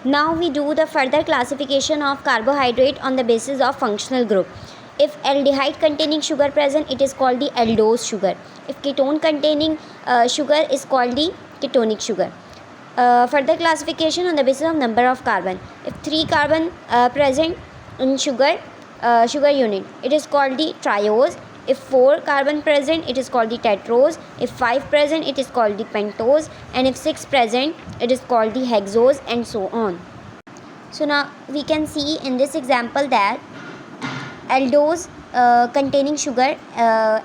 Now we do the further classification of carbohydrate on the basis of functional group. If aldehyde containing sugar present, it is called the aldose sugar. If ketone containing sugar is called the ketonic sugar. Further classification on the basis of number of carbon. If 3 carbon present in sugar unit, it is called the triose. If 4 carbon present, it is called the tetrose. If 5 present, it is called the pentose. And if 6 present, it is called the hexose, and so on. So now we can see in this example that aldose containing sugar,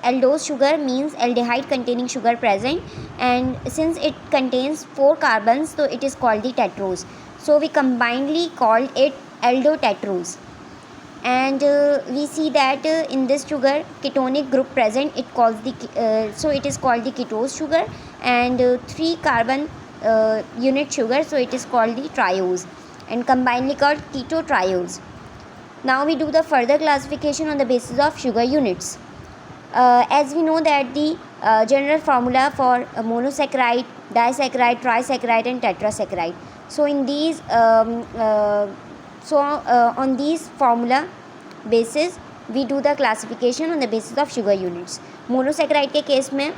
aldose sugar means aldehyde containing sugar present, and since it contains 4 carbons, so it is called the tetrose. So we combinedly called it aldotetrose. And we see that in this sugar ketonic group present, it calls the so it is called the ketose sugar, and 3 carbon unit sugar, so it is called the triose, and combinedly called ketotriose. Now we do the further classification on the basis of sugar units. As we know that the general formula for monosaccharide, disaccharide, trisaccharide, and tetrasaccharide. So in these on these formula basis we do the classification on the basis of sugar units. Monosaccharide के case में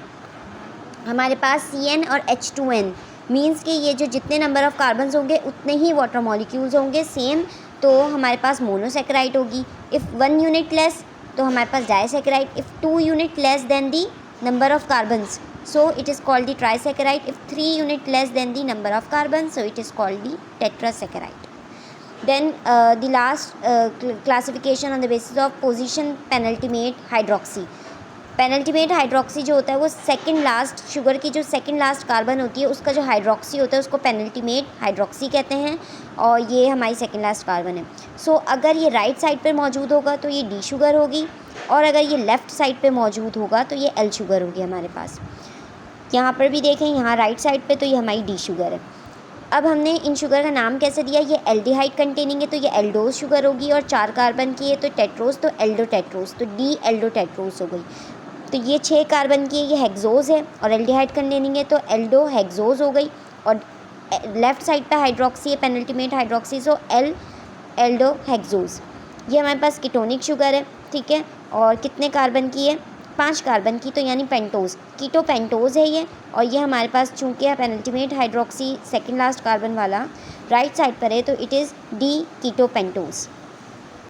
हमारे पास CN और H2N means कि ये जो जितने number of carbons होंगे उतने ही वाटर मॉलिक्यूल्स होंगे सेम, तो हमारे पास मोनोसेक्राइड होगी. इफ़ 1 यूनिट लेस तो हमारे पास disaccharide. If 2 unit less then the number of carbons, so it is called the trisaccharide. If 3 unit less than the number of carbons, so it is called the tetrasaccharide. Then the last classification on the basis of position penultimate hydroxy. Penultimate hydroxy जो होता है वो second last sugar की जो second last carbon होती है उसका जो हाइड्रोक्सी होता है उसको पेनल्टीमेट हाइड्रोक्सी कहते हैं, और ये हमारी सेकंड लास्ट कार्बन है. सो अगर ये राइट साइड पे मौजूद होगा तो ये डी शुगर होगी, और अगर ये लेफ़्ट साइड पे मौजूद होगा तो ये एल शुगर होगी हमारे पास. यहाँ पर भी देखें, यहाँ राइट साइड पे तो ये हमारी डी शुगर है. अब हमने इन शुगर का नाम कैसे दिया, ये एल्डिहाइड कंटेनिंग है तो ये एल्डोस शुगर होगी, और 4 कार्बन की है तो टेट्रोस, तो एल्डोटेट्रोस, तो डी एल्डोटेट्रोस हो गई. तो ये 6 कार्बन की है, ये हेक्सोज है, और एल्डिहाइड कंटेनिंग है तो एल्डो हेक्सोज हो गई, और लेफ़्ट साइड पे हाइड्रोक्सी है पेनल्टीमेट हाइड्रोक्सी, सो एल्डो हेक्सोज. ये हमारे पास कीटोनिक शुगर है, ठीक है, और कितने कार्बन की है, 5 कार्बन की, तो यानी पेंटोज, कीटो पेंटोज है ये. और ये हमारे पास चूँकि penultimate hydroxy second last carbon वाला राइट साइड पर है तो it is D keto pentose.